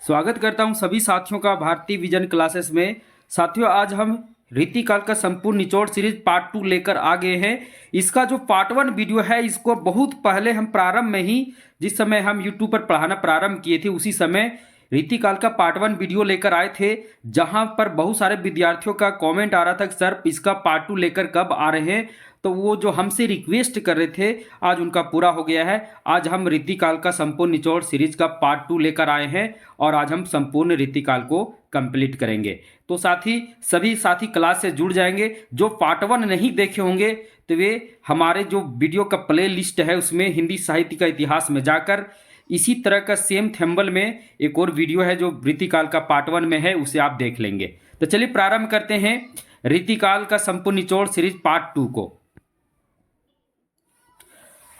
स्वागत करता हूं सभी साथियों का भारतीय विजन क्लासेस में। साथियों, आज हम रीतिकाल का संपूर्ण निचोड़ सीरीज पार्ट 2 लेकर आ गए हैं। इसका जो पार्ट 1 वीडियो है, इसको बहुत पहले हम प्रारंभ में ही, जिस समय हम यूट्यूब पर पढ़ाना प्रारंभ किए थे, उसी समय रीतिकाल का पार्ट 1 वीडियो लेकर आए थे, जहां पर बहुत सारे विद्यार्थियों का कमेंट आ रहा था कि सर इसका पार्ट 2 लेकर कब आ रहे हैं। तो वो जो हमसे रिक्वेस्ट कर रहे थे, आज उनका पूरा हो गया है। आज हम रीतिकाल का संपूर्ण निचोड़ सीरीज का पार्ट 2 लेकर आए हैं और आज हम संपूर्ण रीतिकाल को कंप्लीट करेंगे। तो सभी साथी क्लास से जुड़ जाएंगे। जो पार्ट 1 नहीं देखे होंगे तो वे हमारे जो वीडियो का प्ले लिस्ट है उसमें हिंदी साहित्य का इतिहास में जाकर इसी तरह का सेम थंबनेल में एक और वीडियो है जो रीतिकाल का पार्ट 1 में है, उसे आप देख लेंगे। तो चलिए प्रारंभ करते हैं रीतिकाल का संपूर्ण निचोड़ सीरीज पार्ट 2 को।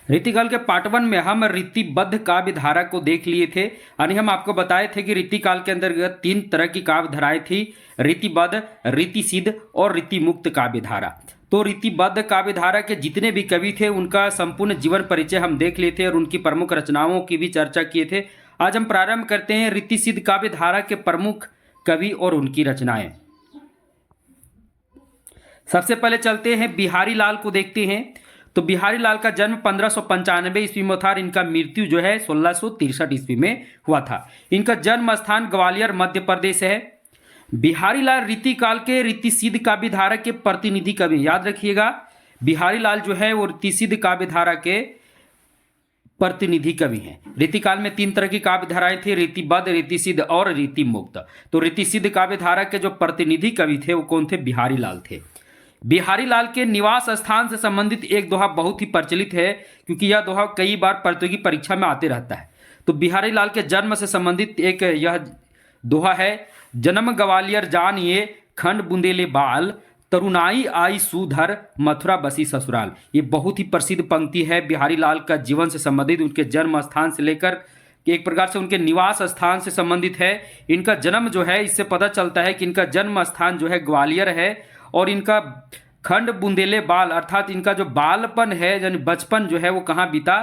रीतिकाल के पार्ट 1 में हम रीतिबद्ध काव्य धारा को देख लिए थे, यानी हम आपको बताए थे कि रीतिकाल के अंतर्गत 3 तरह की काव्य धाराएं थी: रीतिबद्ध, रीतिसिद्ध और रीतिमुक्त काव्य धारा। तो रीतिबद्ध काव्य धारा के जितने भी कवि थे उनका संपूर्ण जीवन परिचय हम देख लिए थे और उनकी प्रमुख रचनाओं की भी चर्चा किए थे। आज हम प्रारंभ करते हैं रीतिसिद्ध काव्य धारा के प्रमुख कवि और उनकी रचनाएं। सबसे पहले चलते हैं बिहारी लाल को देखते हैं। तो बिहारी लाल का जन्म 1595 ईस्वी में था और इनका मृत्यु जो है 1663 ईस्वी में हुआ था। इनका जन्म स्थान ग्वालियर मध्य प्रदेश है। बिहारी लाल रीतिकाल के रीतिसिद्ध काव्य धारा के प्रतिनिधि कवि, याद रखिएगा, बिहारी लाल जो है वो रीतिसिद्ध काव्य धारा के प्रतिनिधि कवि हैं। रीतिकाल में 3 तरह की काव्य धाराएं थी: रीतिबद्ध, रीतिसिद्ध और रीतिमुक्त। तो रीतिसिद्ध काव्य धारा के जो प्रतिनिधि कवि थे वो कौन थे? बिहारी लाल थे। बिहारी लाल के निवास स्थान से संबंधित एक दोहा बहुत ही प्रचलित है, क्योंकि यह दोहा कई बार प्रतियोगी परीक्षा में आते रहता है। तो बिहारी लाल के जन्म से संबंधित एक यह दोहा है: जन्म ग्वालियर जानिए खंड बुंदेले बाल, तरुणाई आई सुधर मथुरा बसी ससुराल। ये बहुत ही प्रसिद्ध पंक्ति है बिहारी लाल का जीवन से संबंधित, उनके जन्म स्थान से लेकर एक प्रकार से उनके निवास स्थान से संबंधित है। इनका जन्म जो है, इससे पता चलता है कि इनका जन्म स्थान जो है ग्वालियर है और इनका खंड बुंदेले बाल, अर्थात इनका जो बालपन है यानी बचपन जो है वो कहाँ बीता?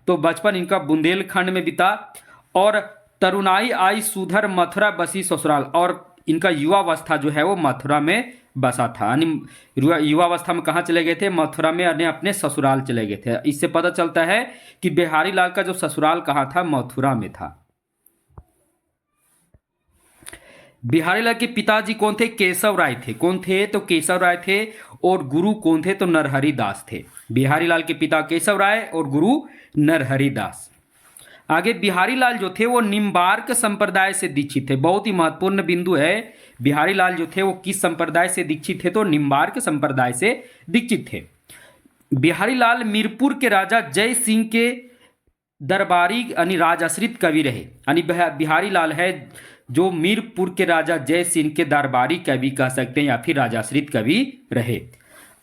तो बचपन इनका बुंदेलखंड में बीता। और तरुणाई आई सुधर मथुरा बसी ससुराल, और इनका युवावस्था जो है वो मथुरा में बसा था, यानी युवावस्था में कहाँ चले गए थे? मथुरा में, यानी अपने ससुराल चले गए थे। इससे पता चलता है कि बिहारी लाल का जो ससुराल कहाँ था? मथुरा में था। बिहारी लाल के पिताजी कौन थे? केशव राय थे। कौन थे? तो केशव राय थे। और गुरु कौन थे? तो नरहरि दास थे। बिहारी लाल के पिता केशव राय और गुरु नरहरि दास। आगे बिहारी लाल जो थे वो निम्बार्क संप्रदाय से दीक्षित थे। बहुत ही महत्वपूर्ण बिंदु है। बिहारी लाल जो थे वो किस संप्रदाय से दीक्षित थे? तो निम्बार्क संप्रदाय से दीक्षित थे। बिहारी लाल मीरपुर के राजा जय सिंह के दरबारी यानी राजाश्रित कवि रहे। यानी बिहारी लाल है जो मीरपुर के राजा जय सिंह के दरबारी कवि कह सकते हैं या फिर राजाश्रित कवि रहे।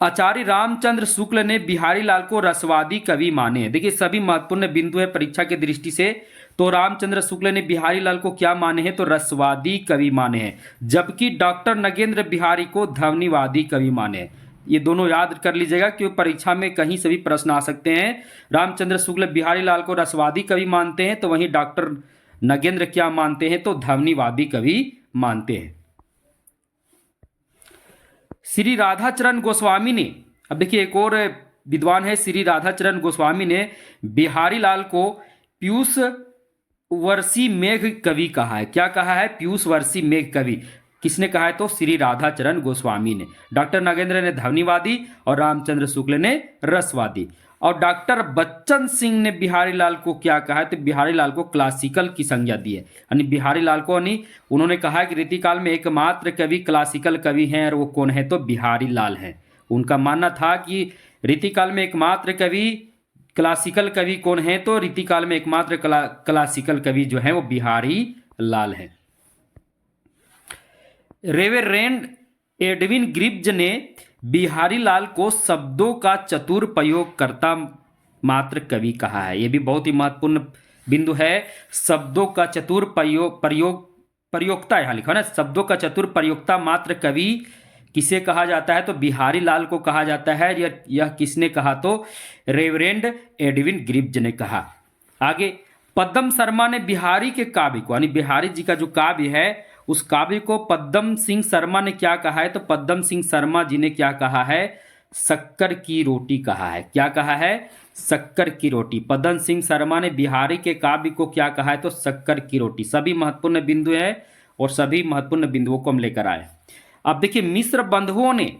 आचार्य रामचंद्र शुक्ल ने बिहारी लाल को रसवादी कवि माने। देखिए, सभी महत्वपूर्ण बिंदु है परीक्षा की दृष्टि से। तो रामचंद्र शुक्ल ने बिहारी लाल को क्या माने हैं? तो रसवादी कवि माने हैं। जबकि डॉक्टर नगेंद्र बिहारी को ध्वनिवादी कवि माने हैं। ये दोनों याद कर लीजिएगा, क्योंकि परीक्षा में कहीं से भी प्रश्न आ सकते हैं। रामचंद्र शुक्ल बिहारी लाल को रसवादी कवि मानते हैं, तो वहीं डॉक्टर नगेंद्र क्या मानते हैं? तो ध्वनिवादी कवि मानते हैं। श्री राधाचरण गोस्वामी ने, अब देखिए एक और विद्वान है, श्री राधाचरण गोस्वामी ने बिहारी लाल को पीयूष वर्षी मेघ कवि कहा है। क्या कहा है? पीयूष वर्षी मेघ कवि। किसने कहा है? तो श्री राधाचरण गोस्वामी ने। डॉक्टर नगेंद्र ने ध्वनिवादी और रामचंद्र शुक्ल ने रसवादी। और डॉक्टर बच्चन सिंह ने बिहारी लाल को क्या कहा है? तो बिहारी लाल को क्लासिकल की संज्ञा दी है। यानी बिहारी लाल को उन्होंने कहा है कि रीतिकाल में एकमात्र कवि क्लासिकल कवि हैं, और वो कौन है? तो बिहारी लाल हैं। उनका मानना था कि रीतिकाल में एकमात्र कवि क्लासिकल कवि कौन है? तो रीतिकाल में एकमात्र क्लासिकल कवि जो है वो बिहारी लाल हैं। रेवरेंड एडविन ग्रिब्ज ने बिहारी लाल को शब्दों का चतुर प्रयोगकर्ता मात्र कवि कहा है। यह भी बहुत ही महत्वपूर्ण बिंदु है। शब्दों का चतुर प्रयोक्ता यहाँ लिखा ना, शब्दों का चतुर प्रयोक्ता मात्र कवि किसे कहा जाता है? तो बिहारी लाल को कहा जाता है। यह किसने कहा? तो रेवरेंड एडविन ग्रिब्ज ने कहा। आगे पद्म शर्मा ने बिहारी के काव्य को, यानी बिहारी जी का जो काव्य है उस काव्य को पद्म सिंह शर्मा ने क्या कहा है? तो पद्म सिंह शर्मा जी ने क्या कहा है? शक्कर की रोटी कहा है। क्या कहा है? शक्कर की रोटी। पद्म सिंह शर्मा ने बिहारी के काव्य को क्या कहा है? तो शक्कर की रोटी। सभी महत्वपूर्ण बिंदु है और सभी महत्वपूर्ण बिंदुओं को हम लेकर आए। अब देखिए मिश्र बंधुओं ने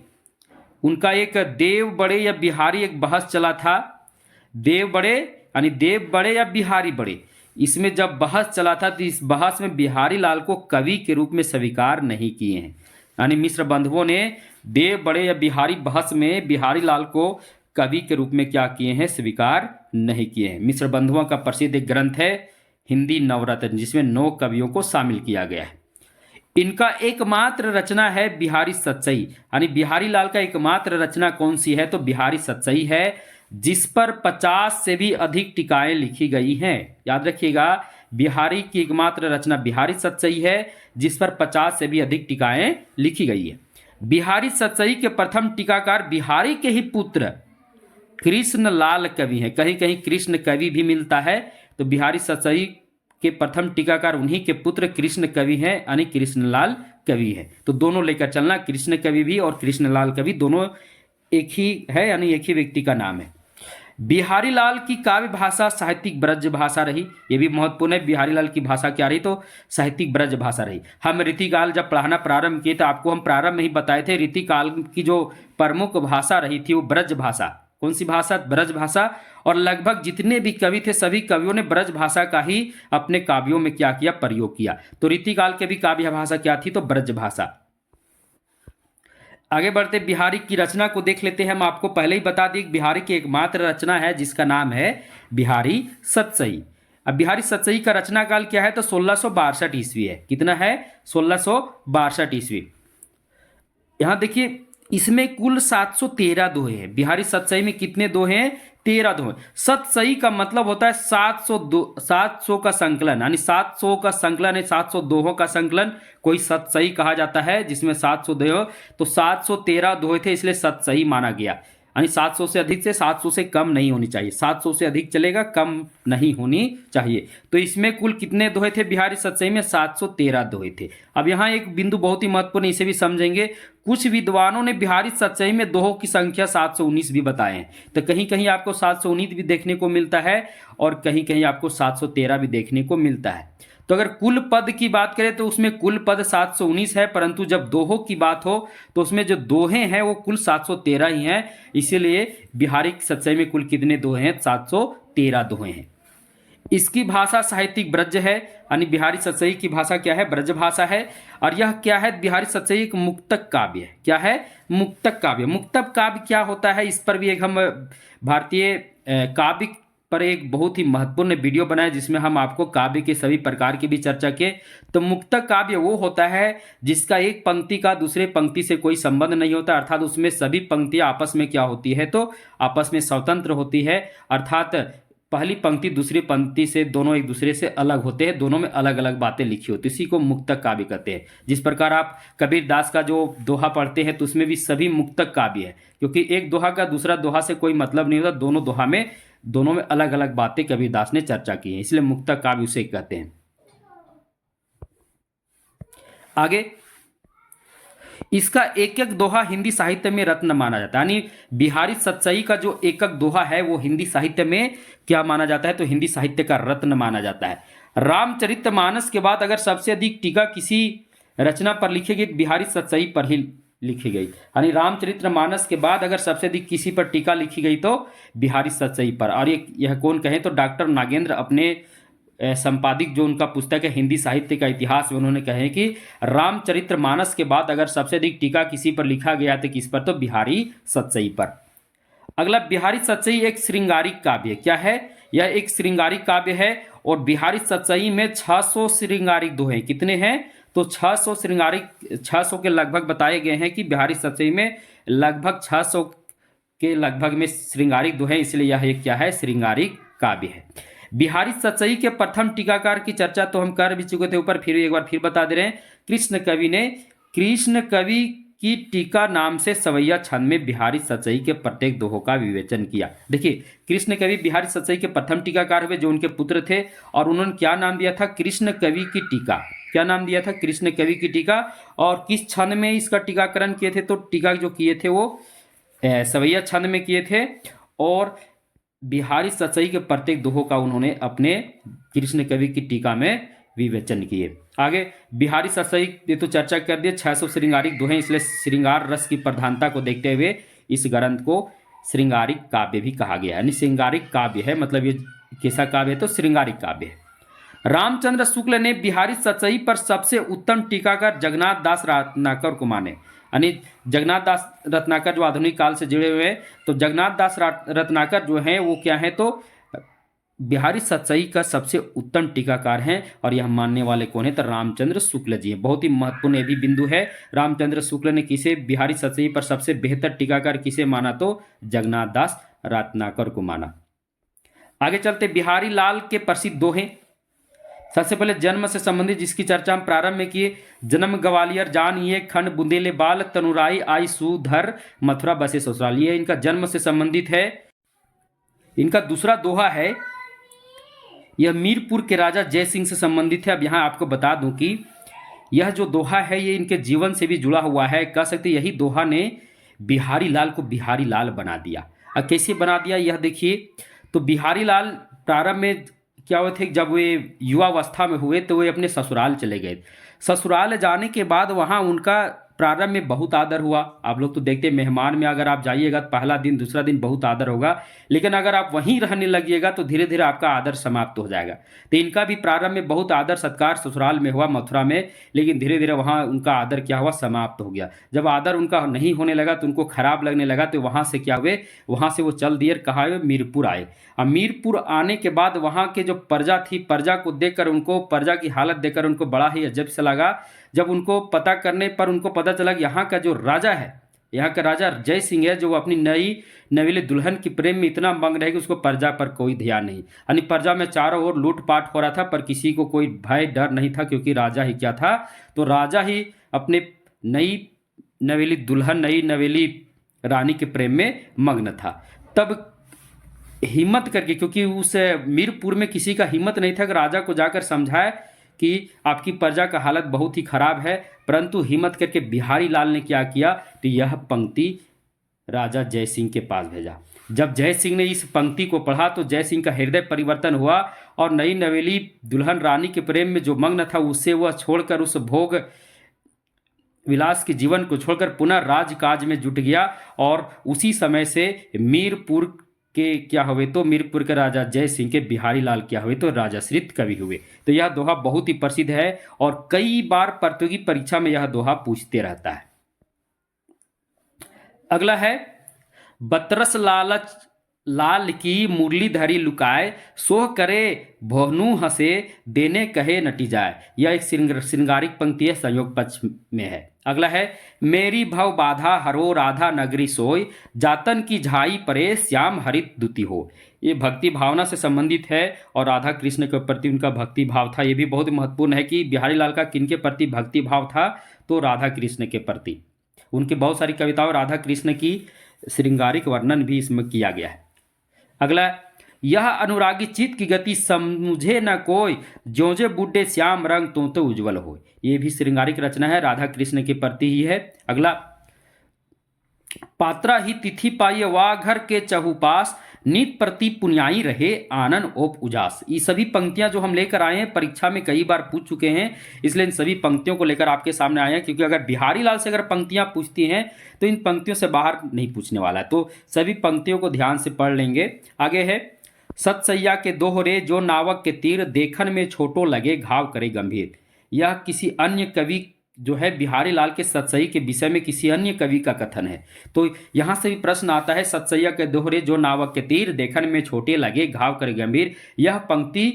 उनका एक देव बड़े या बिहारी एक बहस चला था। देव बड़े यानी देव बड़े या बिहारी बड़े, इसमें जब बहस चला था तो इस बहस में बिहारी लाल को कवि के रूप में स्वीकार नहीं किए हैं। यानी मिश्र बंधुओं ने देव बड़े या बिहारी बहस में बिहारी लाल को कवि के रूप में क्या किए हैं? स्वीकार नहीं किए हैं। मिश्र बंधुओं का प्रसिद्ध एक ग्रंथ है हिंदी नवरत्न, जिसमें 9 कवियों को शामिल किया गया है। इनका एकमात्र रचना है बिहारी सतसई, यानी बिहारी लाल का एकमात्र रचना कौन सी है? तो बिहारी सतसई है, जिस पर 50 से भी अधिक टीकाएं लिखी गई हैं। याद रखिएगा, बिहारी की एकमात्र रचना बिहारी सतसई है, जिस पर 50 से भी अधिक टीकाएं लिखी गई है। बिहारी सतसई के प्रथम टीकाकार बिहारी के ही पुत्र कृष्ण लाल कवि हैं। कहीं कहीं कृष्ण कवि भी मिलता है, तो बिहारी सतसई के प्रथम टीकाकार उन्हीं के पुत्र कृष्ण कवि हैं, यानी कृष्णलाल कवि है। तो दोनों लेकर चलना, कृष्ण कवि भी और कृष्णलाल कवि दोनों एक ही है, यानी एक ही व्यक्ति का नाम है। बिहारी लाल की काव्य भाषा साहित्यिक ब्रज भाषा रही। ये भी महत्वपूर्ण है। बिहारी लाल की भाषा क्या रही? तो साहित्यिक ब्रज भाषा रही। हम रीतिकाल जब पढ़ाना प्रारंभ किए तो आपको हम प्रारंभ में ही बताए थे, रीतिकाल की जो प्रमुख भाषा रही थी वो ब्रज भाषा। कौन सी भाषा? ब्रज भाषा। और लगभग जितने भी कवि थे सभी कवियों ने ब्रज भाषा का ही अपने काव्यों में क्या किया? प्रयोग किया। तो रीतिकाल के भी काव्य भाषा क्या थी? तो ब्रज भाषा। आगे बढ़ते बिहारी की रचना को देख लेते हैं। हम आपको पहले ही बता दिए बिहारी की एकमात्र रचना है जिसका नाम है बिहारी सतसई। अब बिहारी सतसई का रचना काल क्या है? तो 1662 ईस्वी है। कितना है? 1662 ईस्वी। यहां देखिए इसमें कुल 713 दोहे हैं। बिहारी सतसई में कितने दोहे हैं? 13 दोहे। सतसई का मतलब होता है 700 का संकलन, यानी 700 का संकलन है, 700 दोहों का संकलन कोई सतसई कहा जाता है, जिसमें 700 दोहे। तो 713 दोहे थे, इसलिए सतसई माना गया। यानी 700 से अधिक से 700 से कम नहीं होनी चाहिए। 700 से अधिक चलेगा, कम नहीं होनी चाहिए। तो इसमें कुल कितने दोहे थे? बिहारी सतसई में 713 दोहे थे। अब यहाँ एक बिंदु बहुत ही महत्वपूर्ण, इसे भी समझेंगे। कुछ विद्वानों ने बिहारी सतसई में दोहों की संख्या 719 भी बताए हैं। तो कहीं कहीं आपको 719 भी देखने को मिलता है और कहीं कहीं आपको 713 भी देखने को मिलता है। तो अगर कुल पद की बात करें तो उसमें कुल पद 719 है, परंतु जब दोहों की बात हो तो उसमें जो दोहे हैं वो कुल 713 ही हैं। इसीलिए बिहारी सतसई में कुल कितने दोहे हैं? 713 दोहे हैं। इसकी भाषा साहित्यिक ब्रज है, यानी बिहारी सतसई की भाषा क्या है? ब्रज भाषा है। और यह क्या है? बिहारी सतसई एक मुक्तक काव्य है। क्या है? मुक्तक काव्य। मुक्तक काव्य क्या होता है? इस पर भी एक हम भारतीय काव्य पर एक बहुत ही महत्वपूर्ण वीडियो बनाए, जिसमें हम आपको काव्य के सभी प्रकार की भी चर्चा किए। तो मुक्तक काव्य वो होता है जिसका एक पंक्ति का दूसरे पंक्ति से कोई संबंध नहीं होता, अर्थात उसमें सभी पंक्तियां आपस में क्या होती है? तो आपस में स्वतंत्र होती है। अर्थात पहली पंक्ति दूसरी पंक्ति से दोनों एक दूसरे से अलग होते हैं, दोनों में अलग अलग बातें लिखी होती है। इसी को मुक्तक काव्य कहते हैं। जिस प्रकार आप कबीर दास का जो दोहा पढ़ते हैं तो उसमें भी सभी मुक्तक काव्य है, क्योंकि एक दोहा का दूसरा दोहा से कोई मतलब नहीं होता। दोनों में अलग अलग बातें कबीर दास ने चर्चा की है, इसलिए मुक्तक काव्य उसे कहते हैं। आगे इसका एक एक दोहा हिंदी साहित्य में रत्न माना जाता है। यानी बिहारी सतसई का जो एक एक दोहा है वो हिंदी साहित्य में क्या माना जाता है? तो हिंदी साहित्य का रत्न माना जाता है। रामचरितमानस के बाद अगर सबसे अधिक टीका किसी रचना पर लिखी गई, बिहारी सतसई पर ही लिखी गई। यानी रामचरितमानस के बाद अगर सबसे अधिक किसी पर टीका लिखी गई तो बिहारी सतसई पर। और यह कौन कहें? तो डॉक्टर नागेंद्र अपने संपादिक जो उनका पुस्तक है हिंदी साहित्य का इतिहास में, उन्होंने कहे कि रामचरितमानस के बाद अगर सबसे अधिक टीका किसी पर लिखा गया तो किस पर? तो बिहारी सतसई पर। अगला बिहारी सतसई एक श्रृंगारिक काव्य है। क्या है? यह एक श्रृंगारिक काव्य है और बिहारी सतसई में 600 श्रृंगारिक दोहे। कितने हैं? तो 600 श्रृंगारिक, 600 के लगभग बताए गए हैं कि बिहारी सतसई में लगभग 600 के लगभग में श्रृंगारिक दोहे, इसलिए यह एक क्या है? श्रृंगारिक काव्य है। बिहारी सतसई के प्रथम टीकाकार की चर्चा तो हम कर भी चुके थे ऊपर, फिर एक बार फिर बता दे रहे हैं। कृष्ण कवि की टीका नाम से सवैया छंद में बिहारी सतसई के प्रत्येक दोहों का विवेचन किया। देखिए, कृष्ण कवि बिहारी सतसई के प्रथम टीकाकार हुए जो उनके पुत्र थे, और उन्होंने क्या नाम दिया था? कृष्ण कवि की टीका। क्या नाम दिया था? कृष्ण कवि की टीका। और किस छंद में इसका टीकाकरण किए थे? तो टीका जो किए थे वो सवैया छंद में किए थे, और बिहारी सतसई के प्रत्येक दोहों का उन्होंने अपने कृष्ण कवि की टीका में विवेचन किए। आगे बिहारी सतसई ये तो चर्चा कर दिए, 600 श्रृंगारिक दोहे, इसलिए श्रृंगार रस की प्रधानता को देखते हुए इस ग्रंथ को श्रृंगारिक काव्य भी कहा गया है। यानी श्रृंगारिक काव्य है, मतलब ये कैसा काव्य है? तो श्रृंगारिक काव्य है। रामचंद्र शुक्ल ने बिहारी सतसई पर सबसे उत्तम टीकाकार जगन्नाथ दास रत्नाकर को माने। यानी जगन्नाथ दास रत्नाकर जो आधुनिक काल से जुड़े हुए हैं, तो जगन्नाथ दास रत्नाकर जो हैं वो क्या हैं? तो बिहारी सतसई का सबसे उत्तम टीकाकार हैं, और यह मानने वाले कौन है? तो रामचंद्र शुक्ल जी हैं। बहुत ही महत्वपूर्ण यह भी बिंदु है। रामचंद्र शुक्ल ने किसे बिहारी सतसई पर सबसे बेहतर टीकाकार किसे माना? तो जगन्नाथ दास रत्नाकर को माना। आगे चलते, बिहारी लाल के प्रसिद्ध दोहे। सबसे पहले जन्म से संबंधित जिसकी चर्चा हम प्रारंभ में किए, जन्म ग्वालियर जान ये खंड बुंदेले बाल तनुराई आई सुधर मथुरा बसे ससुराल, ये इनका जन्म से संबंधित है। इनका दूसरा दोहा है, यह मीरपुर के राजा जय सिंह से संबंधित है। अब यहाँ आपको बता दूं कि यह जो दोहा है ये इनके जीवन से भी जुड़ा हुआ है। कह सकते यही दोहा ने बिहारी लाल को बिहारी लाल बना दिया। अब कैसे बना दिया यह देखिए। तो बिहारी लाल प्रारंभ में क्या हुए थे, जब वे युवावस्था में हुए तो वे अपने ससुराल चले गए। ससुराल जाने के बाद वहाँ उनका प्रारंभ में बहुत आदर हुआ। आप लोग तो देखते हैं, मेहमान में अगर आप जाइएगा तो पहला दिन दूसरा दिन बहुत आदर होगा, लेकिन अगर आप वहीं रहने लगिएगा तो धीरे धीरे आपका आदर समाप्त हो जाएगा। तो इनका भी प्रारंभ में बहुत आदर सत्कार ससुराल में हुआ मथुरा में, लेकिन धीरे धीरे वहाँ उनका आदर क्या हुआ? समाप्त हो गया। जब आदर उनका नहीं होने लगा तो उनको खराब लगने लगा, तो वहाँ से क्या हुए? वहाँ से वो चल दिए, कहाँ हुए? मीरपुर आए। अब मीरपुर आने के बाद वहाँ के जो प्रजा थी, प्रजा को देखकर उनको, प्रजा की हालत देखकर उनको बड़ा ही अजब से लगा। जब उनको पता करने पर उनको पता चला कि यहाँ का जो राजा है, यहाँ का राजा जय सिंह है, जो अपनी नई नवेली दुल्हन की प्रेम में इतना मग्न है कि उसको प्रजा पर कोई ध्यान नहीं। यानी प्रजा में चारों ओर लूटपाट हो रहा था, पर किसी को कोई भय डर नहीं था, क्योंकि राजा ही क्या था? तो राजा ही अपने नई नवेली दुल्हन, नई नवेली रानी के प्रेम में मग्न था। तब हिम्मत करके, क्योंकि उस मीरपुर में किसी का हिम्मत नहीं था कि राजा को जाकर समझाए कि आपकी प्रजा का हालत बहुत ही खराब है, परंतु हिम्मत करके बिहारी लाल ने क्या किया? तो यह पंक्ति राजा जय सिंह के पास भेजा। जब जय सिंह ने इस पंक्ति को पढ़ा तो जय सिंह का हृदय परिवर्तन हुआ, और नई नवेली दुल्हन रानी के प्रेम में जो मग्न था उससे वह छोड़कर, उस भोग विलास के जीवन को छोड़कर पुनः राजकाज में जुट गया। और उसी समय से मीरपुर के क्या हुए? तो मीरपुर के राजा जय सिंह के बिहारी लाल क्या हुए? तो राजाश्रित कवि हुए। तो यह दोहा बहुत ही प्रसिद्ध है, और कई बार प्रतियोगी परीक्षा में यह दोहा पूछते रहता है। अगला है, बतरस लालच लाल की मुरली धरी लुकाए, सोह करे भोहनु हंसे देने कहे नटी जाए। यह एक श्रृंगारिक पंक्ति है, संयोग पक्ष में है। अगला है, मेरी भव बाधा हरो राधा नगरी सोय, जातन की झाई परे श्याम हरित दुति हो। ये भक्ति भावना से संबंधित है, और राधा कृष्ण के प्रति उनका भक्ति भाव था। ये भी बहुत महत्वपूर्ण है कि बिहारी लाल का किन के प्रति भक्ति भाव था? तो राधा कृष्ण के प्रति। उनकी बहुत सारी कविताओं राधा कृष्ण की श्रृंगारिक वर्णन भी इसमें किया गया है। अगला, यह अनुरागी चित्त की गति समझे न कोई, ज्यों जे बूढ़े श्याम रंग तो उज्जवल हो। ये भी श्रृंगारिक रचना है, राधा कृष्ण के प्रति ही है। अगला, पात्रा ही तिथि पाइय वा घर के चहुपास, नित प्रति पुण्याई रहे आनंद ओप उजास। ये सभी पंक्तियां जो हम लेकर आए हैं परीक्षा में कई बार पूछ चुके हैं, इसलिए इन सभी पंक्तियों को लेकर आपके सामने आए हैं, क्योंकि अगर बिहारी लाल से अगर पंक्तियां पूछती हैं तो इन पंक्तियों से बाहर नहीं पूछने वाला है। तो सभी पंक्तियों को ध्यान से पढ़ लेंगे। आगे है, सतसैया के दोहरे जो नावक के तीर, देखन में छोटो लगे घाव करे गंभीर। यह किसी अन्य कवि जो है बिहारी लाल के सतसई के विषय में किसी अन्य कवि का कथन है। तो यहाँ से भी प्रश्न आता है, सतसैया के दोहरे जो नावक के तीर, देखन में छोटे लगे घाव करे गंभीर। यह पंक्ति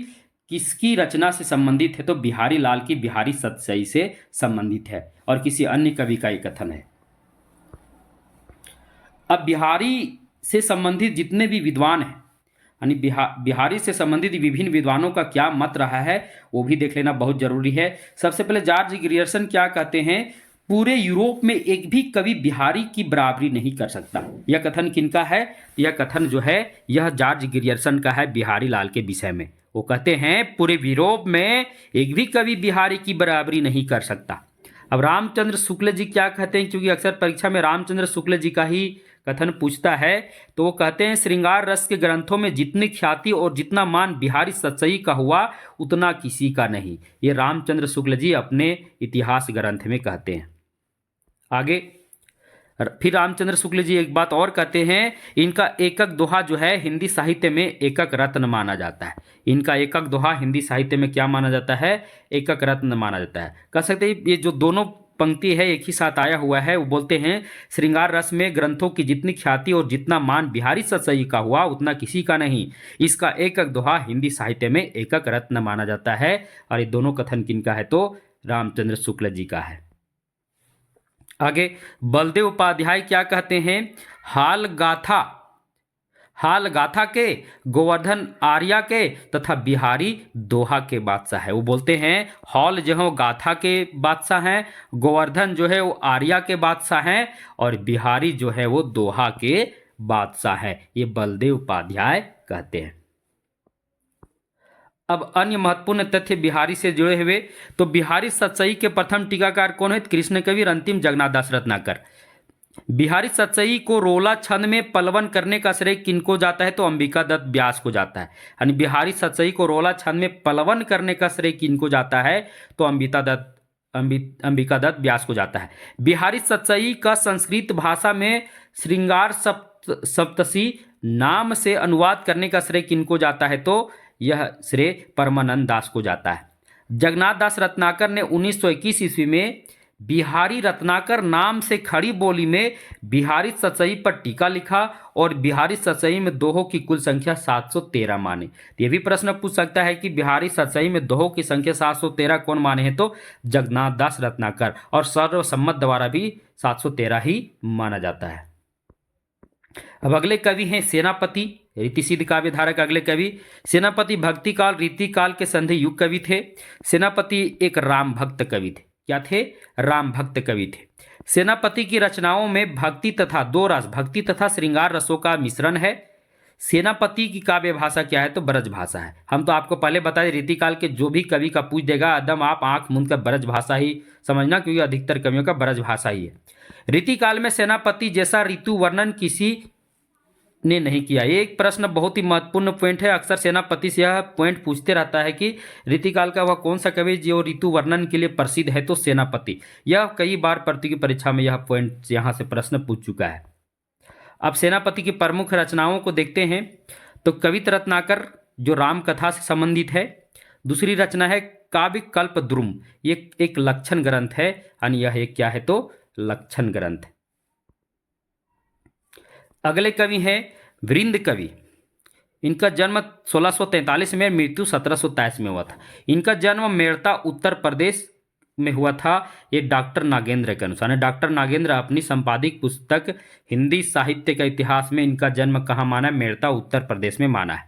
किसकी रचना से संबंधित है? तो बिहारी लाल की बिहारी सतसई से संबंधित है, और किसी अन्य कवि का एक कथन है। अब बिहारी से संबंधित जितने भी विद्वान हैं, यानी बिहारी से संबंधित विभिन्न विद्वानों का क्या मत रहा है वो भी देख लेना बहुत जरूरी है। सबसे पहले जॉर्ज ग्रियर्सन क्या कहते हैं? पूरे यूरोप में एक भी कवि बिहारी की बराबरी नहीं कर सकता। यह कथन किनका है? यह कथन जो है यह जॉर्ज ग्रियर्सन का है बिहारी लाल के विषय में। वो कहते हैं पूरे यूरोप में एक भी कवि बिहारी की बराबरी नहीं कर सकता। अब रामचंद्र शुक्ल जी क्या कहते हैं, क्योंकि अक्सर परीक्षा में रामचंद्र शुक्ल जी का ही कथन पूछता है, तो वो कहते हैं श्रृंगार रस के ग्रंथों में जितनी ख्याति और जितना मान बिहारी सतसई का हुआ उतना किसी का नहीं। ये रामचंद्र शुक्ल जी अपने इतिहास ग्रंथ में कहते हैं। आगे फिर रामचंद्र शुक्ल जी एक बात और कहते हैं, इनका एकक दोहा जो है हिंदी साहित्य में एकक रत्न माना जाता है। इनका एकक दोहा हिंदी साहित्य में क्या माना जाता है? एकक रत्न माना जाता है। कह सकते हैं ये जो दोनों पंक्ति है एक ही साथ आया हुआ है। वो बोलते हैं श्रृंगार रस में ग्रंथों की जितनी ख्याति और जितना मान बिहारी सतसई का हुआ उतना किसी का नहीं। इसका एकक दोहा हिंदी साहित्य में एकक रत्न माना जाता है। और ये दोनों कथन किनका है? तो रामचंद्र शुक्ल जी का है। आगे बलदेव उपाध्याय क्या कहते हैं? हाल गाथा के, गोवर्धन आर्या के तथा बिहारी दोहा के बादशाह है। वो बोलते हैं हॉल जो है वो गाथा के बादशाह हैं, गोवर्धन जो है वो आर्या के बादशाह हैं और बिहारी जो है वो दोहा के बादशाह है। ये बलदेव उपाध्याय कहते हैं। अब अन्य महत्वपूर्ण तथ्य बिहारी से जुड़े हुए, तो बिहारी सतसई के प्रथम टीकाकार कौन है? कृष्ण कवि अंतिम जगन्नाथ दास रत्नाकर। बिहारी सतसई को रोला छंद में पलवन करने का श्रेय किनको जाता है? तो अंबिका दत्त व्यास को जाता है। यानी बिहारी सतसई को रोला छंद में पलवन करने का श्रेय किनको जाता है? तो अंबिका दत्त व्यास को जाता है। बिहारी सतसई का संस्कृत भाषा में श्रृंगार सप्तसी नाम से अनुवाद करने का श्रेय किनको जाता है? तो यह श्रेय परमानंद दास को जाता है। जगन्नाथ दास रत्नाकर ने 1921 ईस्वी में बिहारी रत्नाकर नाम से खड़ी बोली में बिहारी सतसई पर टीका लिखा और बिहारी सतसई में दोहों की कुल संख्या 713 माने। ये भी प्रश्न पूछ सकता है कि बिहारी सतसई में दोहों की संख्या 713 कौन माने हैं? तो जगन्नाथ दास रत्नाकर, और सर्वसम्मत द्वारा भी 713 ही माना जाता है। अब अगले कवि हैं सेनापति, रीति सिद्ध काव्य धारक अगले कवि। सेनापति भक्ति काल रीति काल के संधि युग कवि थे। सेनापति एक राम भक्त कवि थे। क्या थे? राम भक्त कवि थे। सेनापति की रचनाओं में भक्ति तथा दो रस, भक्ति तथा श्रृंगार रसों का मिश्रण है। सेनापति की काव्य भाषा क्या है? तो ब्रज भाषा है। हम तो आपको पहले बताए रीतिकाल के जो भी कवि का पूछ देगा एकदम आप आंख मूंद कर ब्रज भाषा ही समझना, क्योंकि अधिकतर कवियों का ब्रज भाषा ही है। रीतिकाल में सेनापति जैसा ऋतु वर्णन किसी ने नहीं किया। ये एक प्रश्न बहुत ही महत्वपूर्ण पॉइंट है। अक्सर सेनापति से यह पॉइंट पूछते रहता है कि रीतिकाल का वह कौन सा कवि जो ऋतु वर्णन के लिए प्रसिद्ध है? तो सेनापति। यह कई बार प्रतियोगी परीक्षा में यह पॉइंट यहाँ से प्रश्न पूछ चुका है। अब सेनापति की प्रमुख रचनाओं को देखते हैं। तो कवित रत्नाकर जो राम कथा से संबंधित है। दूसरी रचना है काव्य कल्प द्रुम, ये एक लक्षण ग्रंथ है। यानी यह एक क्या है? तो लक्षण ग्रंथ। अगले कवि हैं वृंद कवि। इनका जन्म 1643 में, मृत्यु 1723 में हुआ था। इनका जन्म मेड़ता उत्तर प्रदेश में हुआ था। ये डॉक्टर नागेंद्र के अनुसार। डॉक्टर नागेंद्र अपनी संपादित पुस्तक हिंदी साहित्य का इतिहास में इनका जन्म कहाँ माना है? मेड़ता उत्तर प्रदेश में माना है।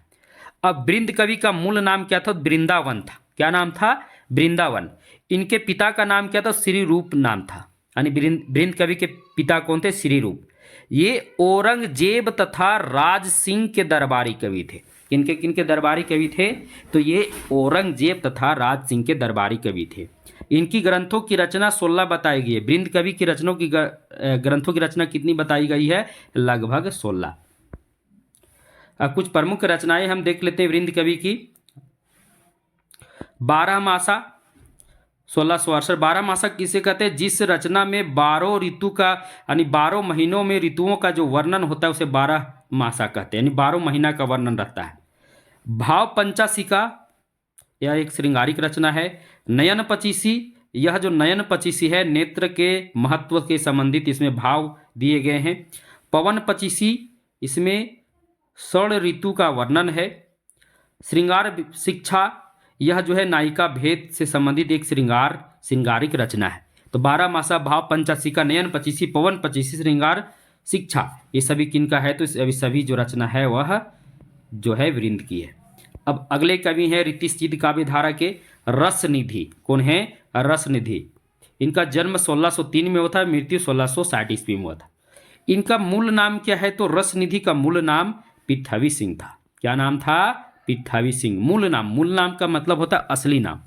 अब वृंद कवि का मूल नाम क्या था? वृंदावन था। क्या नाम था? वृंदावन। इनके पिता का नाम क्या था? श्री रूप नाम था। यानी वृंद कवि के पिता कौन थे? श्री रूप। ये औरंगजेब तथा राज सिंह के दरबारी कवि थे। किनके किनके दरबारी कवि थे? तो ये औरंगजेब तथा राज सिंह के दरबारी कवि थे। इनकी ग्रंथों की रचना 16 बताई गई है। वृंद कवि की ग्रंथों की रचना कितनी बताई गई है? लगभग 16। अब कुछ प्रमुख रचनाएं हम देख लेते हैं वृंद कवि की। 12 मासा 1668। 12 मासा किसे कहते हैं? जिस रचना में 12 ऋतु का यानी 12 महीनों में ऋतुओं का जो वर्णन होता है उसे 12 मासा कहते हैं। यानी 12 महीना का वर्णन रहता है। भाव पंचाशिका यह एक श्रृंगारिक रचना है। नयन पचीसी, यह जो नयन पचीसी है नेत्र के महत्व के संबंधित इसमें भाव दिए गए हैं। पवन पचीसी, इसमें षड ऋतु का वर्णन है। श्रृंगार शिक्षा, यह जो है नायिका भेद से संबंधित एक श्रृंगारिक रचना है। तो 12 मासा, भाव पंचाशिका, नयन पचीसी, पवन पचीसी, श्रृंगार शिक्षा, ये सभी किनका है? तो सभी जो रचना है वह जो है वृंद की है। अब अगले कवि हैं रीति सिद्ध काव्य धारा के रसनिधि। कौन है? रसनिधि। इनका जन्म 1603 में हुआ था, मृत्यु 1660 ईस्वी में हुआ था। इनका मूल नाम क्या है तो रसनिधि का मूल नाम पिट्ठावी सिंह था। क्या नाम था? पिट्ठावी सिंह। मूल नाम का मतलब होता है असली नाम।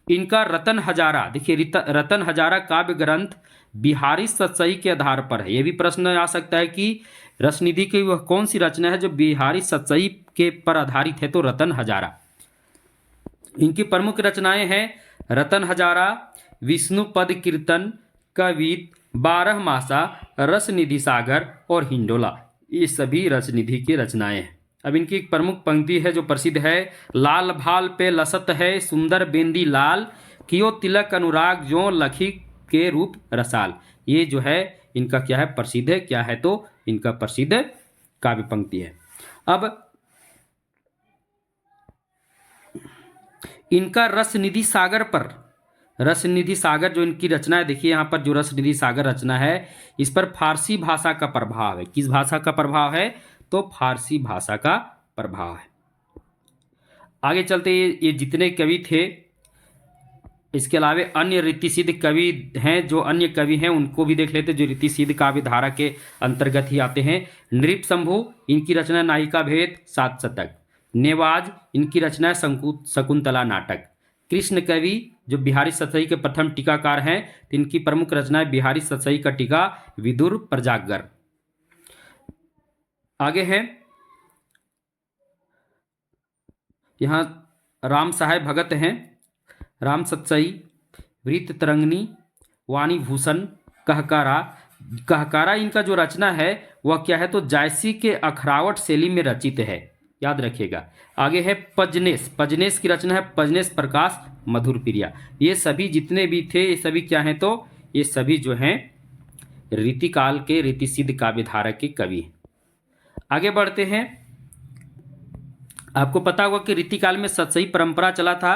इनका रतन हजारा, देखिए रतन हजारा काव्य ग्रंथ बिहारी सतसई के आधार पर है। यह भी प्रश्न आ सकता है कि रसनिधि की वह कौन सी रचना है जो बिहारी सतसई के पर आधारित है, तो रतन हजारा। इनकी प्रमुख रचनाएं हैं रतन हजारा, विष्णु पद कीर्तन, कवित, 12 मासा, रसनिधि सागर और हिंडोला। ये सभी रसनिधि की रचनाएं हैं। अब इनकी एक प्रमुख पंक्ति है जो प्रसिद्ध है, लाल भाल पे लसत है सुंदर बेंदी लाल, कियो तिलक अनुराग जो लखी के रूप रसाल। ये जो है इनका क्या है, प्रसिद्ध है। क्या है तो इनका प्रसिद्ध काव्य पंक्ति है। अब इनका रसनिधि सागर पर, रसनिधि सागर जो इनकी रचना है, देखिए यहाँ पर जो रसनिधि सागर रचना है इस पर फारसी भाषा का प्रभाव है। किस भाषा का प्रभाव है तो फारसी भाषा का प्रभाव है। आगे चलते ये जितने कवि थे, इसके अलावा अन्य रीति सिद्ध कवि हैं, जो अन्य कवि हैं उनको भी देख लेते, जो रीति सिद्ध काव्य धारा के अंतर्गत ही आते हैं। नृप शंभु, इनकी रचना नायिका भेद 7 शतक। नेवाज, इनकी रचना है शकुंतला नाटक। कृष्ण कवि जो बिहारी सतसई के प्रथम टीकाकार हैं, इनकी प्रमुख रचना है बिहारी सतसई का टीका विदुर प्रजागर। आगे है यहाँ राम सहाय भगत हैं, राम सतसई, वृत्त तरंगिणी, वाणी भूषण, कहकारा इनका जो रचना है वह क्या है तो जायसी के अखरावट शैली में रचित है, याद रखिएगा। आगे है पजनेस की रचना है पजनेस प्रकाश मधुर प्रिया। ये सभी जितने भी थे ये सभी क्या हैं तो ये सभी जो हैं रीतिकाल के रीति सिद्ध काव्य धारा के कवि हैं। आगे बढ़ते हैं। आपको पता होगा कि रीतिकाल में सतसई परंपरा चला था,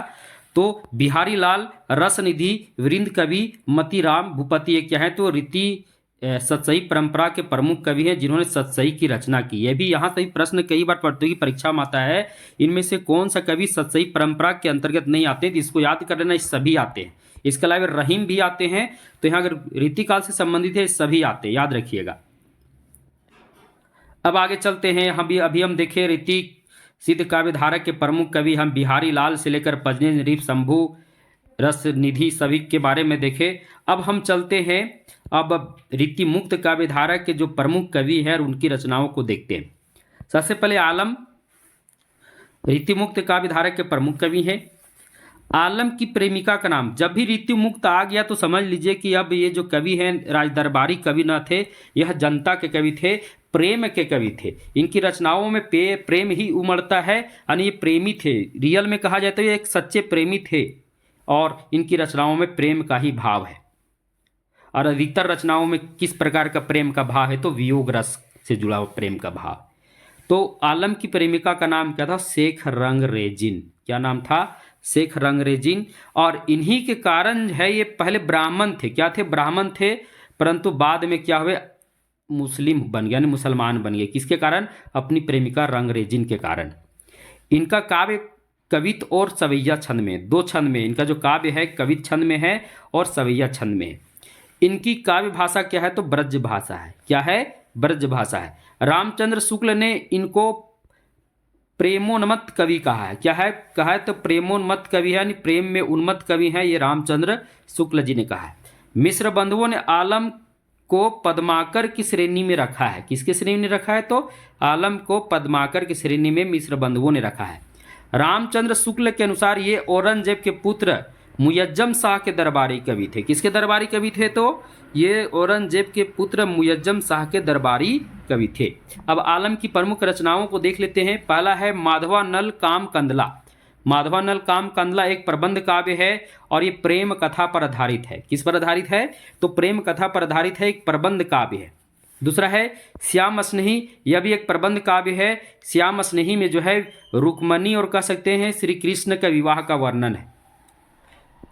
तो बिहारी लाल, रसनिधि, वृंद कवि, मतीराम भूपति ये क्या है तो रीति सतसई परंपरा के प्रमुख कवि हैं जिन्होंने सतसई की रचना की। यह भी यहाँ से प्रश्न कई बार प्रतियोगी परीक्षा में आता है, इनमें से कौन सा कवि सतसई परंपरा के अंतर्गत नहीं आते, तो इसको याद कर लेना, सभी आते हैं। इसके अलावा रहीम भी आते हैं, तो यहाँ अगर रीतिकाल से संबंधित है सभी आते हैं, याद रखिएगा। अब आगे चलते हैं। अभी हम देखें रीति सिद्ध काव्य धारा के प्रमुख कवि हम बिहारी लाल से लेकर पजनेस, नृप शंभु, रसनिधि सभी के बारे में देखें। अब हम चलते हैं अब रीति मुक्त काव्य धारा के जो प्रमुख कवि हैं उनकी रचनाओं को देखते हैं। सबसे पहले आलम रीति मुक्त काव्य धारा के प्रमुख कवि हैं। आलम की प्रेमिका का नाम, जब भी रीति मुक्त आ गया तो समझ लीजिए कि अब ये जो कवि हैं राजदरबारी कवि न थे, यह जनता के कवि थे, प्रेम के कवि थे। इनकी रचनाओं में प्रेम ही उमड़ता है, यानी ये प्रेमी थे, रियल में कहा जाए तो ये एक सच्चे प्रेमी थे और इनकी रचनाओं में प्रेम का ही भाव है। और अधिकतर रचनाओं में किस प्रकार का प्रेम का भाव है तो वियोग रस से जुड़ा हुआ प्रेम का भाव। तो आलम की प्रेमिका का नाम क्या था? शेख रंगरेजिन। क्या नाम था? शेख रंगरेजिन। और इन्हीं के कारण है ये पहले ब्राह्मण थे। क्या थे? ब्राह्मण थे, परंतु बाद में क्या हुए मुस्लिम बन गए, यानी मुसलमान बन गए। किसके कारण? अपनी प्रेमिका रंगरेजिन के कारण। इनका काव्य कवित और सवैया छंद में, 2 छंद में इनका जो काव्य है कवित छंद में है और सवैया छंद में है। इनकी काव्य भाषा क्या है तो ब्रज भाषा है। क्या है? ब्रज भाषा है। रामचंद्र शुक्ल ने इनको प्रेमोन्मत्त कवि कहा है। क्या है? कहा है तो प्रेमोन्मत्त कवि है, यानी प्रेम में उन्मत्त कवि है, ये रामचंद्र शुक्ल जी ने कहा है। मिश्र बंधुओं ने आलम को पद्माकर की श्रेणी में रखा है। किसके श्रेणी में रखा है तो आलम को पद्माकर की श्रेणी में मिश्र बंधुओं ने रखा है। रामचंद्र शुक्ल के अनुसार ये औरंगजेब के पुत्र मुयज्जम शाह के दरबारी कवि थे। किसके दरबारी कवि थे तो ये औरंगजेब के पुत्र मुयज्जम शाह के दरबारी कवि थे। अब आलम की प्रमुख रचनाओं को देख लेते हैं। पहला है माधवानल काम कंदला। माधवानल काम कंदला एक प्रबंध काव्य है और ये प्रेम कथा पर आधारित है। किस पर आधारित है तो प्रेम कथा पर आधारित है, एक प्रबंध काव्य है। दूसरा है श्याम स्नेही, यह भी एक प्रबंध काव्य है। श्याम स्नेही में जो है रुक्मणी और कह सकते हैं श्री कृष्ण का विवाह का वर्णन है।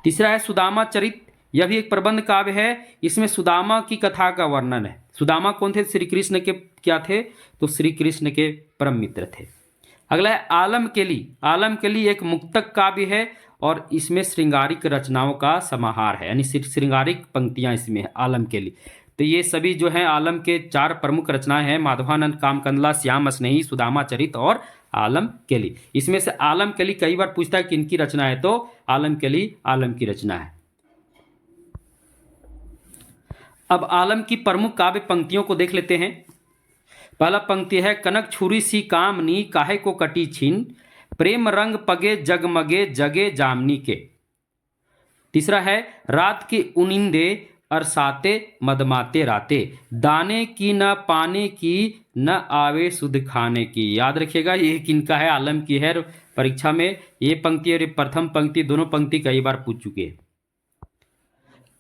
तीसरा है सुदामा चरित, यह भी एक प्रबंध काव्य है, इसमें सुदामा की कथा का वर्णन है। सुदामा कौन थे? श्री कृष्ण के क्या थे तो श्री कृष्ण के परम मित्र थे। अगला है आलम केली। आलम केली एक मुक्तक काव्य है और इसमें श्रृंगारिक रचनाओं का समाहार है, यानी श्रृंगारिक पंक्तियां इसमें है आलम केली। तो ये सभी जो है आलम के 4 प्रमुख रचनाएं हैं, माधवानंद, कामकंदला, श्याम स्नेही, सुदामा चरित और आलम केली। इसमें से आलम केली कई बार पूछता है किनकी रचना है, तो आलम केली आलम की रचना है। अब आलम की प्रमुख काव्य पंक्तियों को देख लेते हैं। पहला पंक्ति है, कनक छुरी सी कामनी काहे को कटी छीन, प्रेम रंग पगे जगमगे जगे जामनी के। तीसरा है, रात के उनिंदे अरसाते मदमाते राते, दाने की न पाने की न आवे सुध खाने की। याद रखिएगा ये किनका है, आलम की है। परीक्षा में ये पंक्ति और प्रथम पंक्ति दोनों पंक्ति कई बार पूछ चुके हैं।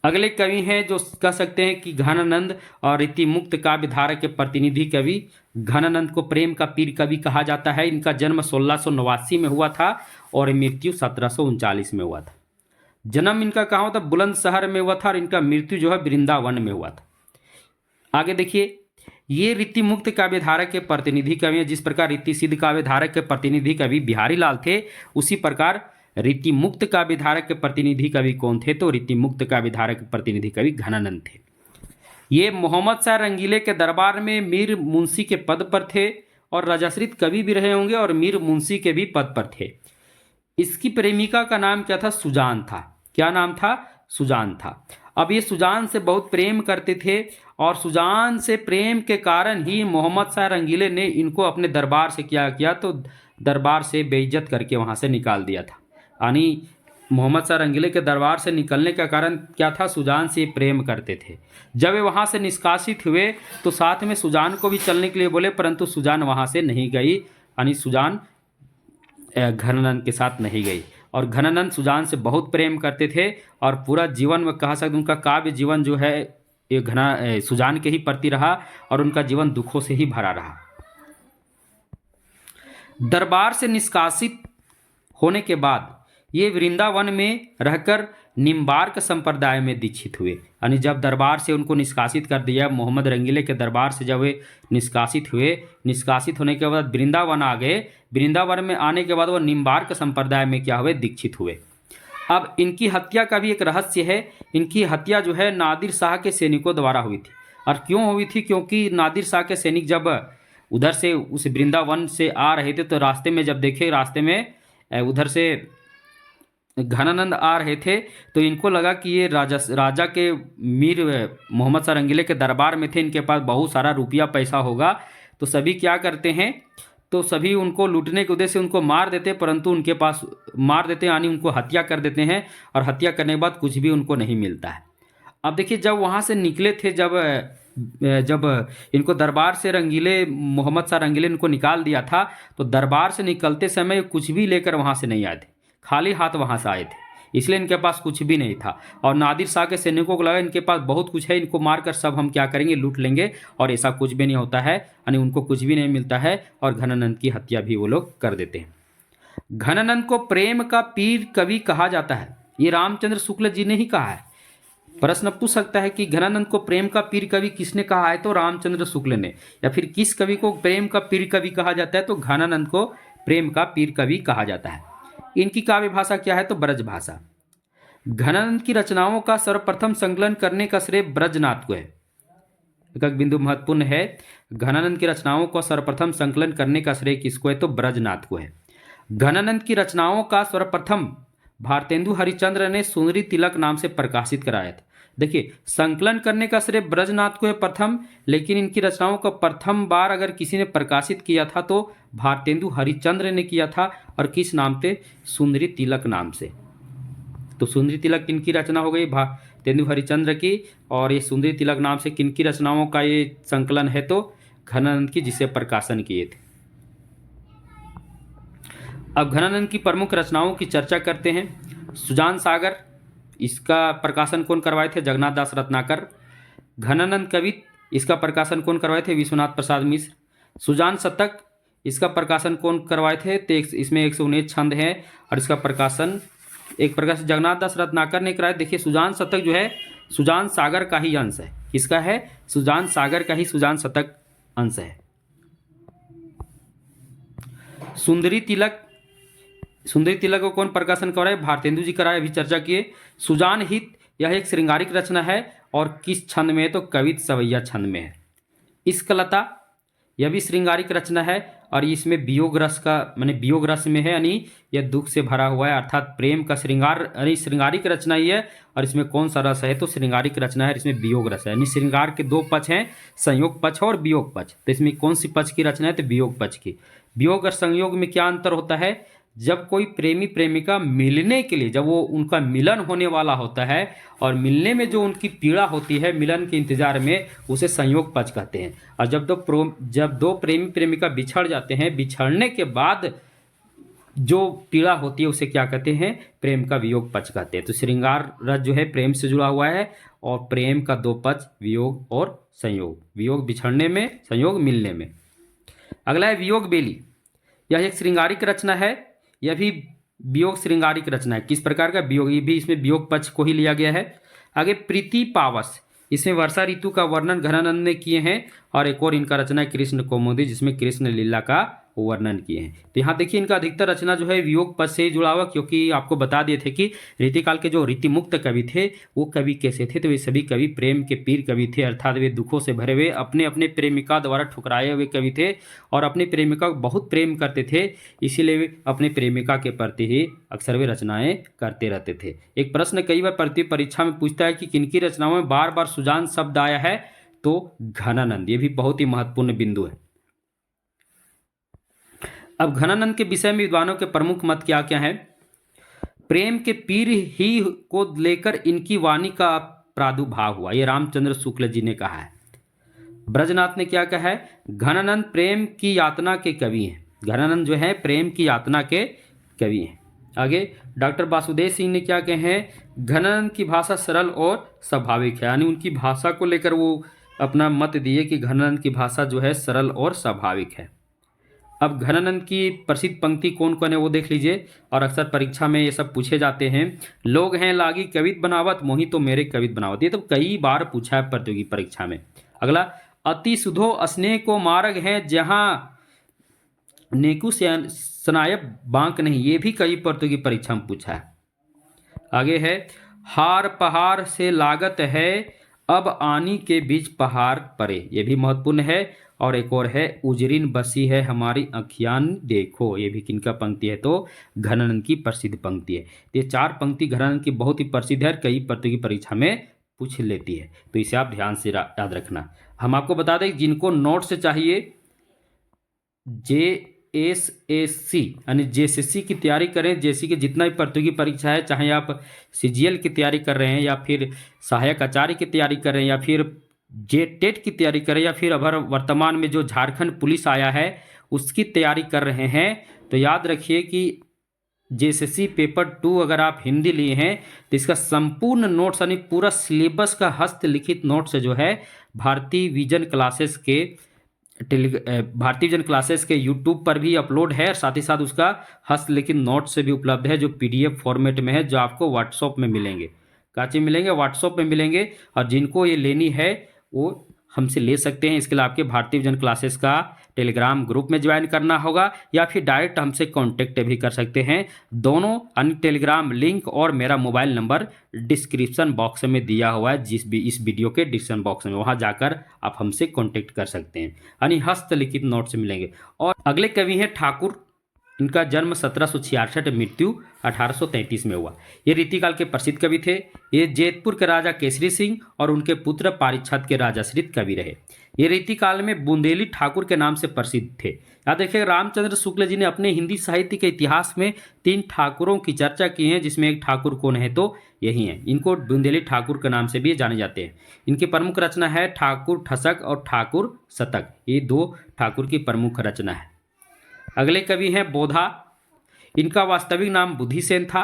अगले कवि हैं जो कह सकते हैं कि घनानंद और रीति मुक्त काव्य धारा के प्रतिनिधि कवि। घनानंद को प्रेम का पीर कवि कहा जाता है। इनका जन्म 1689 में हुआ था और मृत्यु 1739 में हुआ था। जन्म इनका कहाँ हुआ था, बुलंदशहर में हुआ था और इनका मृत्यु जो है वृंदावन में हुआ था। आगे देखिए, ये रीति मुक्त काव्य धारा के प्रतिनिधि कवि हैं। जिस प्रकार रीति सिद्ध काव्य धारा के प्रतिनिधि कवि बिहारी लाल थे, उसी प्रकार रीति मुक्त काव्य धारा के प्रतिनिधि कवि कौन थे, तो रीति मुक्त काव्य धारा के प्रतिनिधि कवि घनानंद थे। ये मोहम्मद शाह रंगीले के दरबार में मीर मुंशी के पद पर थे और राजाश्रित कवि भी रहे होंगे और मीर मुंशी के भी पद पर थे। इसकी प्रेमिका का नाम क्या था, सुजान था। क्या नाम था, सुजान था। अब ये सुजान से बहुत प्रेम करते थे और सुजान से प्रेम के कारण ही मोहम्मद शाह रंगीले ने इनको अपने दरबार से क्या किया, तो दरबार से बेइज्जत करके वहाँ से निकाल दिया था। यानी मोहम्मद शाह रंगीले के दरबार से निकलने का कारण क्या था, सुजान से प्रेम करते थे। जब वे वहाँ से निष्कासित हुए तो साथ में सुजान को भी चलने के लिए बोले, परंतु सुजान वहाँ से नहीं गई। यानी सुजान घनानंद के साथ नहीं गई और घनानंद सुजान से बहुत प्रेम करते थे और पूरा जीवन में कह सकते उनका काव्य जीवन जो है ये सुजान के ही प्रति रहा और उनका जीवन दुखों से ही भरा रहा। दरबार से निष्कासित होने के बाद ये वृंदावन में रहकर निम्बार्क संप्रदाय में दीक्षित हुए। यानी जब दरबार से उनको निष्कासित कर दिया, मोहम्मद रंगीले के दरबार से जब वे निष्कासित हुए, निष्कासित होने के बाद वृंदावन आ गए। वृंदावन में आने के बाद वो निम्बार्क संप्रदाय में क्या हुए, दीक्षित हुए। अब इनकी हत्या का भी एक रहस्य है। इनकी हत्या जो है नादिर शाह के सैनिकों द्वारा हुई थी। और क्यों हुई थी, क्योंकि नादिर शाह के सैनिक जब उधर से उस वृंदावन से आ रहे थे तो रास्ते में जब देखे, रास्ते में उधर से घनानंद आ रहे थे तो इनको लगा कि ये राजा के मीर मोहम्मद शाह रंगीले के दरबार में थे, इनके पास बहुत सारा रुपया पैसा होगा। तो सभी क्या करते हैं, तो सभी उनको लूटने के उद्देश्य से उनको मार देते, परंतु उनके पास मार देते यानी उनको हत्या कर देते हैं और हत्या करने के बाद कुछ भी उनको नहीं मिलता है। अब देखिए, जब वहाँ से निकले थे, जब इनको दरबार से रंगीले मोहम्मद शाह रंगीले इनको निकाल दिया था, तो दरबार से निकलते समय कुछ भी लेकर वहाँ से नहीं आए थे, खाली हाथ वहाँ से आए थे। इसलिए इनके पास कुछ भी नहीं था और नादिर शाह के सैनिकों को लगा इनके पास बहुत कुछ है, इनको मारकर सब हम क्या करेंगे, लूट लेंगे। और ऐसा कुछ भी नहीं होता है, यानी उनको कुछ भी नहीं मिलता है और घनानंद की हत्या भी वो लोग कर देते हैं। घनानंद को प्रेम का पीर कवि कहा जाता है, ये रामचंद्र शुक्ल जी ने ही कहा है। प्रश्न पूछ सकता है कि घनानंद को प्रेम का पीर कवि किसने कहा है, तो रामचंद्र शुक्ल ने। या फिर किस कवि को प्रेम का पीर कवि कहा जाता है, तो घनानंद को प्रेम का पीर कवि कहा जाता है। इनकी काव्य भाषा क्या है, तो ब्रज भाषा। घनानंद की रचनाओं का सर्वप्रथम संकलन करने का श्रेय ब्रजनाथ को है। एक बिंदु महत्वपूर्ण है, घनानंद की रचनाओं को सर्वप्रथम संकलन करने का श्रेय किसको है, तो ब्रजनाथ को है। घनानंद की रचनाओं का सर्वप्रथम भारतेंदु हरिश्चंद्र ने सुंदरी तिलक नाम से प्रकाशित कराया था। देखिए, संकलन करने का श्रेय ब्रजनाथ को है प्रथम, लेकिन इनकी रचनाओं को प्रथम बार अगर किसी ने प्रकाशित किया था तो भारतेंदु हरिश्चंद्र ने किया था। और किस नाम से, सुंदरी तिलक नाम से। तो सुंदरी तिलक किनकी रचना हो गई, भारतेंदु हरिश्चंद्र की। और ये सुंदरी तिलक नाम से किनकी रचनाओं का ये संकलन है, तो घनानंद की, जिसे प्रकाशन किए थे। अब घनानंद की प्रमुख रचनाओं की चर्चा करते हैं। सुजान सागर, इसका प्रकाशन कौन करवाए थे, जगन्नाथ दास रत्नाकर। घनानंद कवित, इसका प्रकाशन कौन करवाए थे, विश्वनाथ प्रसाद मिश्र। सुजान शतक, इसका प्रकाशन कौन करवाए थे, तो इसमें 119 छंद हैं और इसका प्रकाशन एक प्रकार से जगन्नाथ दास रत्नाकर ने कराया। देखिए, सुजान शतक जो है सुजान सागर का ही अंश है। किसका है, सुजान सागर का ही सुजान शतक अंश है। सुंदरी तिलक, सुंदरी तिलक को कौन प्रकाशन कराए? भारतेंदु जी कराए, अभी चर्चा किए। सुजान हित, यह एक श्रृंगारिक रचना है और किस छंद में है? तो कवित सवैया छंद में है। इश्कलता, यह भी श्रृंगारिक रचना है और इसमें वियोग रस का, माने वियोग रस में है, यानी यह दुख से भरा हुआ है, अर्थात प्रेम का श्रृंगार, यानी श्रृंगारिक रचना ही है। और इसमें कौन सा रस है? तो श्रृंगारिक रचना है, इसमें वियोग रस है। यानी श्रृंगार के दो पक्ष हैं, संयोग पक्ष और वियोग पक्ष। तो इसमें कौन सी पक्ष की रचना है? तो वियोग पक्ष की। वियोग और संयोग में क्या अंतर होता है? जब कोई प्रेमी प्रेमिका मिलने के लिए, जब वो उनका मिलन होने वाला होता है और मिलने में जो उनकी पीड़ा होती है मिलन के इंतजार में, उसे संयोग पक्ष कहते हैं। और जब दो प्रेमी प्रेमिका बिछड़ जाते हैं, बिछड़ने के बाद जो पीड़ा होती है उसे क्या कहते हैं? प्रेम का वियोग पक्ष कहते हैं। तो श्रृंगार रस जो है प्रेम से जुड़ा हुआ है और प्रेम का दो पक्ष वियोग और संयोग। वियोग बिछड़ने में, संयोग मिलने में। अगला है वियोग बेली, यह एक श्रृंगारिक रचना है, यह भी वियोग श्रृंगारिक रचना है। किस प्रकार का? वियोग, ये भी इसमें वियोग पक्ष को ही लिया गया है। आगे प्रीति पावस, इसमें वर्षा ऋतु का वर्णन घनानंद ने किए हैं और एक और इनका रचना है कृष्ण कौमुदी, जिसमें कृष्ण लीला का वर्णन किए हैं। तो यहाँ देखिए इनका अधिकतर रचना जो है वियोग पक्ष से ही जुड़ा हुआ, क्योंकि आपको बता दिए थे कि रीतिकाल के जो रीतिमुक्त कवि थे वो कवि कैसे थे? तो वे सभी कवि प्रेम के पीर कवि थे, अर्थात वे दुखों से भरे हुए, अपने अपने प्रेमिका द्वारा ठुकराए हुए कवि थे और अपनी प्रेमिका को बहुत प्रेम करते थे, इसीलिए वे अपने प्रेमिका के प्रति ही अक्सर वे रचनाएं करते रहते थे। एक प्रश्न कई बार परीक्षा में पूछता है कि किनकी रचनाओं में बार बार सुजान शब्द आया है? तो घनानंद, ये भी बहुत ही महत्वपूर्ण बिंदु है। अब घनानंद के विषय में विद्वानों के प्रमुख मत क्या क्या हैं? प्रेम के पीर ही को लेकर इनकी वाणी का प्रादुर्भाव हुआ, ये रामचंद्र शुक्ल जी ने कहा है। ब्रजनाथ ने क्या कहा है? घनानंद प्रेम की यातना के कवि हैं। घनानंद जो है प्रेम की यातना के कवि हैं। आगे डॉक्टर वासुदेव सिंह ने क्या कहे हैं? घनानंद की भाषा सरल और स्वाभाविक है, यानी उनकी भाषा को लेकर वो अपना मत दिए कि घनानंद की भाषा जो है सरल और स्वाभाविक है। अब घनानंद की प्रसिद्ध पंक्ति कौन कौन है वो देख लीजिए, और अक्सर परीक्षा में ये सब पूछे जाते हैं। लोग हैं लागी कवित बनावत, मोही तो मेरे कवित बनावत, ये तो कई बार पूछा है प्रतियोगी परीक्षा में। अगला अति सुधो स्नेह को मार्ग है, जहाँ नेकु से सनायब बांक नहीं, ये भी कई प्रतियोगी परीक्षा में पूछा है। आगे है हार पहाड़ से लागत है, अब आनी के बीच पहाड़ परे, ये भी महत्वपूर्ण है। और एक और है उजरीन बसी है हमारी अखियान देखो, ये भी किनका पंक्ति है? तो घनानंद की प्रसिद्ध पंक्ति है। ये चार पंक्ति घनानंद की बहुत ही प्रसिद्ध है, कई प्रतियोगी परीक्षा में पूछ लेती है, तो इसे आप ध्यान से याद रखना। हम आपको बता दें जिनको नोट्स चाहिए, JSSC यानी JSSC की तैयारी करें, JSSC के जितना भी प्रतियोगी परीक्षा है, चाहे आप CGL की तैयारी कर रहे हैं या फिर सहायक आचार्य की तैयारी कर रहे हैं या फिर JTET की तैयारी करें या फिर अगर वर्तमान में जो झारखंड पुलिस आया है उसकी तैयारी कर रहे हैं, तो याद रखिए कि JSSC पेपर 2 अगर आप हिंदी लिए हैं तो इसका संपूर्ण नोट्स यानी पूरा सिलेबस का हस्तलिखित नोट्स जो है भारतीय विजन क्लासेस के यूट्यूब पर भी अपलोड है, साथ ही साथ उसका हस्तलिखित नोट्स से भी उपलब्ध है, जो PDF फॉर्मेट में है, जो आपको व्हाट्सएप में मिलेंगे। काची मिलेंगे? व्हाट्सएप में मिलेंगे। और जिनको ये लेनी है वो हमसे ले सकते हैं। इसके लिए आपके भारतीय विजन क्लासेस का टेलीग्राम ग्रुप में ज्वाइन करना होगा या फिर डायरेक्ट हमसे कांटेक्ट भी कर सकते हैं। दोनों अन्य टेलीग्राम लिंक और मेरा मोबाइल नंबर डिस्क्रिप्शन बॉक्स में दिया हुआ है, इस वीडियो के डिस्क्रिप्शन बॉक्स में, वहां जाकर आप हमसे कांटेक्ट कर सकते हैं, यानी हस्तलिखित नोट्स मिलेंगे। और अगले कवि हैं ठाकुर, इनका जन्म 1766, मृत्यु 1833 में हुआ। ये रीतिकाल के प्रसिद्ध कवि थे। ये जैतपुर के राजा केसरी सिंह और उनके पुत्र पारीक्षत के राजाश्रित कवि रहे। ये रीतिकाल में बुंदेली ठाकुर के नाम से प्रसिद्ध थे। याद देखिए रामचंद्र शुक्ल जी ने अपने हिंदी साहित्य के इतिहास में 3 ठाकुरों की चर्चा की है, जिसमें एक ठाकुर कौन है? तो यही है। इनको बुंदेली ठाकुर के नाम से भी जाने जाते हैं। इनकी प्रमुख रचना है ठाकुर ठसक और ठाकुर शतक, ये 2 ठाकुर की प्रमुख रचना है। अगले कवि हैं बोधा। इनका वास्तविक नाम बुद्धिसेन था,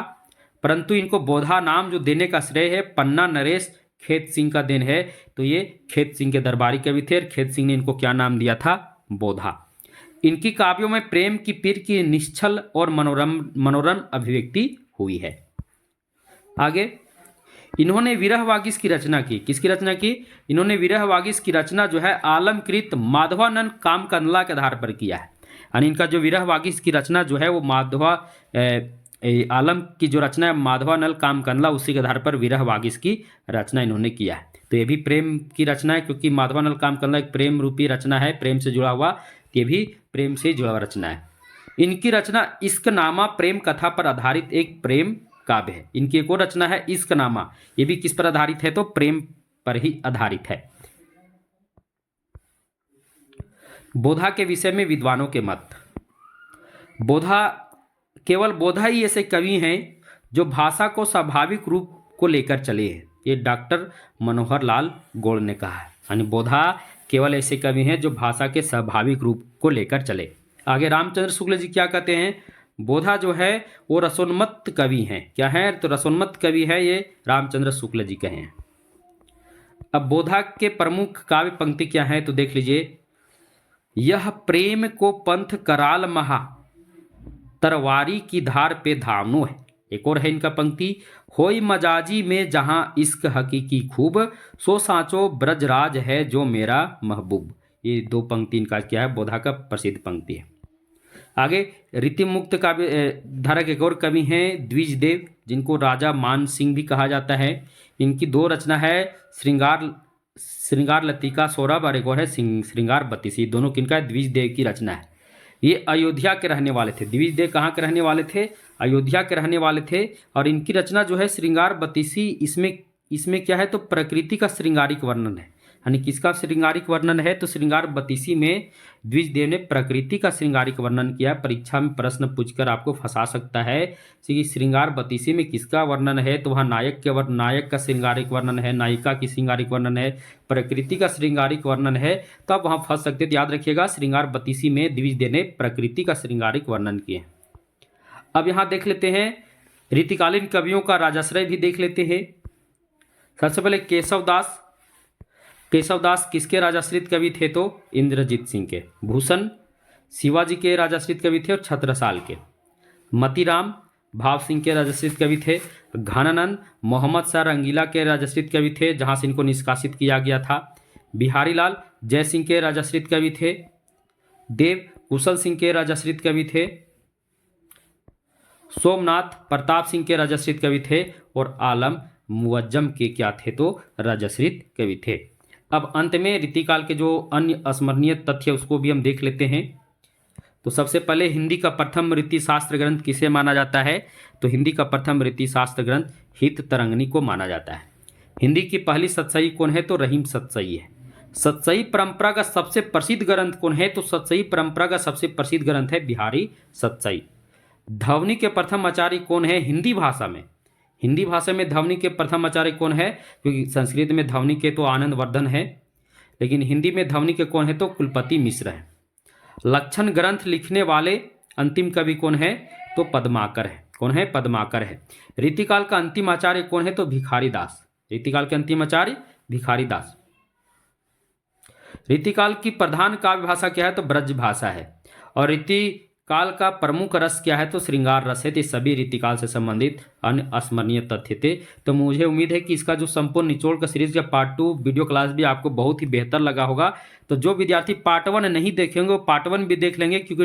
परंतु इनको बोधा नाम जो देने का श्रेय है पन्ना नरेश खेत सिंह का देन है। तो ये खेत सिंह के दरबारी कवि थे और खेत सिंह ने इनको क्या नाम दिया था? बोधा। इनकी काव्यों में प्रेम की पीर की निश्चल और मनोरम अभिव्यक्ति हुई है। आगे इन्होंने विरह वागीश की रचना की। किसकी रचना की? इन्होंने विरह वागीश की रचना जो है आलमकृत माधवानंद कामकंदला के आधार पर किया है। यानी इनका जो विरह वागीश की रचना जो है वो माधवा आलम की जो रचना है माधवा नल काम कंदला, उसी के आधार पर विरह वागीश की रचना इन्होंने किया है। तो ये भी प्रेम की रचना है, क्योंकि माधवा नल काम कंदला एक प्रेम रूपी रचना है, प्रेम से जुड़ा हुआ, ये भी प्रेम से जुड़ा हुआ रचना है। इनकी रचना इश्कनामा प्रेम कथा पर आधारित एक प्रेम काव्य है। इनकी एक और रचना है इश्कनामा, ये भी किस पर आधारित है, तो प्रेम पर ही आधारित है। बोधा के विषय में विद्वानों के मत। बोधा, केवल बोधा ही ऐसे कवि हैं जो भाषा को स्वाभाविक रूप को लेकर चले हैं, ये डॉक्टर मनोहर लाल गौड़ ने कहा है। यानी बोधा केवल ऐसे कवि हैं जो भाषा के स्वाभाविक रूप को लेकर चले। आगे रामचंद्र शुक्ल जी क्या कहते हैं, बोधा जो है वो रसोन्मत्त कवि हैं। क्या है, तो रसोन्मत्त कवि है ये रामचंद्र शुक्ल जी कहे हैं। अब बोधा के प्रमुख काव्य पंक्ति क्या है, तो देख लीजिए। यह प्रेम को पंथ कराल महा, तरवारी की धार पे धामनो है। एक और है इनका पंक्ति, होई मजाजी में जहां इश्क हकीकी खूब, सो साचो ब्रजराज है जो मेरा महबूब। ये दो पंक्ति इनका क्या है, बोधा का प्रसिद्ध पंक्ति है। आगे रीतिमुक्त काव्य धारा के एक और कवि हैं द्विज देव, जिनको राजा मान सिंह भी कहा जाता है। इनकी दो रचना है श्रृंगार लतिका सौरभ और एक और है श्रृंगार बत्तीसी, दोनों किनका है, द्विज देव की रचना है। ये अयोध्या के रहने वाले थे। द्विज देव कहाँ के रहने वाले थे, अयोध्या के रहने वाले थे। और इनकी रचना जो है श्रृंगार बत्तीसी, इसमें क्या है, तो प्रकृति का श्रृंगारिक वर्णन है। यानी किसका श्रृंगारिक वर्णन है, तो श्रृंगार बत्तीसी में द्विज देव ने प्रकृति का श्रृंगारिक वर्णन किया। परीक्षा में प्रश्न पूछकर आपको फंसा सकता है कि श्रृंगार बत्तीसी में किसका वर्णन है, तो वहाँ नायक का श्रृंगारिक वर्णन है, नायिका की श्रृंगारिक वर्णन है, प्रकृति का श्रृंगारिक वर्णन है, तो आप वहाँ फंस सकते। तो याद रखिएगा, श्रृंगार बत्तीसी में द्विज देव ने प्रकृति का श्रृंगारिक वर्णन किए। अब यहाँ देख लेते हैं रीतिकालीन कवियों का राजाश्रय भी देख लेते हैं। सबसे पहले केशव दास किसके राजाश्रित कवि थे, तो इंद्रजीत सिंह के। भूषण शिवाजी के राजाश्रित कवि थे और छत्रसाल के। मतीराम भाव सिंह के राजाश्रित कवि थे। घनानंद मोहम्मद शाह रंगीला के राजाश्रित कवि थे, जहां से इनको निष्कासित किया गया था। बिहारी लाल जय सिंह के राजाश्रित कवि थे। देव कुशल सिंह के राजाश्रित कवि थे। सोमनाथ प्रताप सिंह के राजाश्रित कवि थे। और आलम मुअज्जम के क्या थे, तो राजाश्रित कवि थे। अब अंत में रीतिकाल के जो अन्य अस्मरणीय तथ्य उसको भी हम देख लेते हैं। तो सबसे पहले हिंदी का प्रथम रीति शास्त्र ग्रंथ किसे माना जाता है, तो हिंदी का प्रथम रीति शास्त्र ग्रंथ हित तरंगिणी को माना जाता है। हिंदी की पहली सतसई कौन है, तो रहीम सतसई है। सतसई परंपरा का सबसे प्रसिद्ध ग्रंथ कौन है, तो सतसई परंपरा का सबसे प्रसिद्ध ग्रंथ है बिहारी सतसई। ध्वनि के प्रथम आचार्य कौन है हिंदी भाषा में, हिंदी भाषा में ध्वनि के प्रथम आचार्य कौन है, क्योंकि संस्कृत में ध्वनि के तो आनंद वर्धन है, लेकिन हिंदी में ध्वनि के कौन है, तो कुलपति मिश्र है। लक्षण ग्रंथ लिखने वाले अंतिम कवि कौन है, तो पद्माकर है। कौन है, पद्माकर है। रीतिकाल का अंतिम आचार्य कौन है, तो भिखारी दास। रीतिकाल के अंतिम आचार्य भिखारी दास। रीतिकाल की प्रधान काव्य भाषा क्या है, तो ब्रज भाषा है। और रीतिकाल का प्रमुख रस क्या है, तो श्रृंगार रस है। तो सभी रीतिकाल से संबंधित अन्य अस्मरणीय तथ्य थे। तो मुझे उम्मीद है कि इसका जो संपूर्ण निचोड़ का सीरीज का पार्ट 2 वीडियो क्लास भी आपको बहुत ही बेहतर लगा होगा। तो जो विद्यार्थी पार्ट 1 नहीं देखेंगे वो पार्ट 1 भी देख लेंगे, क्योंकि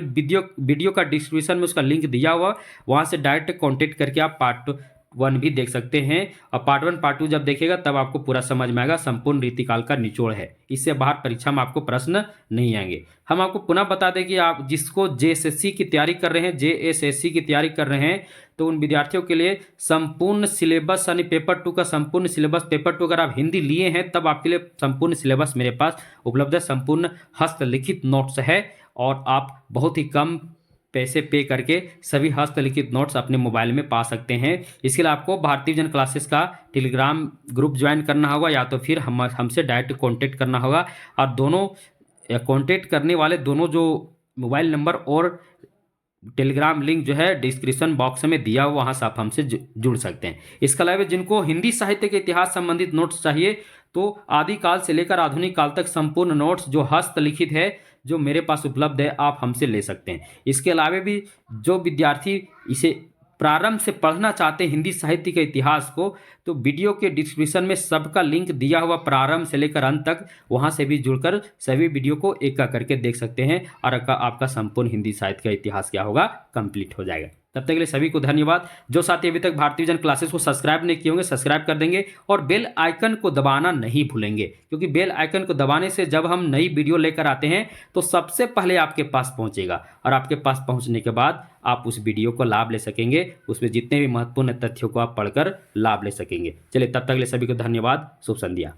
वीडियो का डिस्क्रिप्शन में उसका लिंक दिया हुआ, वहाँ से डायरेक्ट कॉन्टेक्ट करके आप पार्ट 1 भी देख सकते हैं। और पार्ट 1 पार्ट 2 जब देखेगा तब आपको पूरा समझ में आएगा संपूर्ण रीतिकाल का निचोड़ है। इससे बाहर परीक्षा में आपको प्रश्न नहीं आएंगे। हम आपको पुनः बता दें कि आप जिसको जेएसएससी की तैयारी कर रहे हैं, जेएसएससी की तैयारी कर रहे हैं, तो उन विद्यार्थियों के लिए संपूर्ण सिलेबस यानी पेपर 2 का संपूर्ण सिलेबस, पेपर 2 अगर आप हिंदी लिए हैं तब आपके लिए संपूर्ण सिलेबस मेरे पास उपलब्ध है। संपूर्ण हस्तलिखित नोट्स है और आप बहुत ही कम पैसे पे करके सभी हस्तलिखित नोट्स अपने मोबाइल में पा सकते हैं। इसके लिए आपको भारतीय विजन क्लासेस का टेलीग्राम ग्रुप ज्वाइन करना होगा, या तो फिर हमसे डायरेक्ट कांटेक्ट करना होगा। और दोनों कांटेक्ट करने वाले दोनों जो मोबाइल नंबर और टेलीग्राम लिंक जो है डिस्क्रिप्शन बॉक्स में दिया हुआ, वहाँ से आप हमसे जुड़ सकते हैं। इसके अलावा जिनको हिंदी साहित्य के इतिहास संबंधित नोट्स चाहिए, तो आदिकाल से लेकर आधुनिक काल तक संपूर्ण नोट्स जो हस्तलिखित है, जो मेरे पास उपलब्ध है, आप हमसे ले सकते हैं। इसके अलावा भी जो विद्यार्थी इसे प्रारंभ से पढ़ना चाहते हैं हिंदी साहित्य के इतिहास को, तो वीडियो के डिस्क्रिप्शन में सबका लिंक दिया हुआ प्रारंभ से लेकर अंत तक, वहां से भी जुड़कर सभी वीडियो को एक एक करके देख सकते हैं और आपका संपूर्ण हिंदी साहित्य का इतिहास क्या होगा, कंप्लीट हो जाएगा। तब तक के लिए सभी को धन्यवाद। जो साथी अभी तक भारतीय विजन क्लासेस को सब्सक्राइब नहीं किए होंगे, सब्सक्राइब कर देंगे और बेल आइकन को दबाना नहीं भूलेंगे, क्योंकि बेल आइकन को दबाने से जब हम नई वीडियो लेकर आते हैं तो सबसे पहले आपके पास पहुंचेगा और आपके पास पहुंचने के बाद आप उस वीडियो को लाभ ले सकेंगे, उसमें जितने भी महत्वपूर्ण तथ्यों को आप पढ़कर लाभ ले सकेंगे। चलिए, तब तक के लिए सभी को धन्यवाद। शुभ संध्या।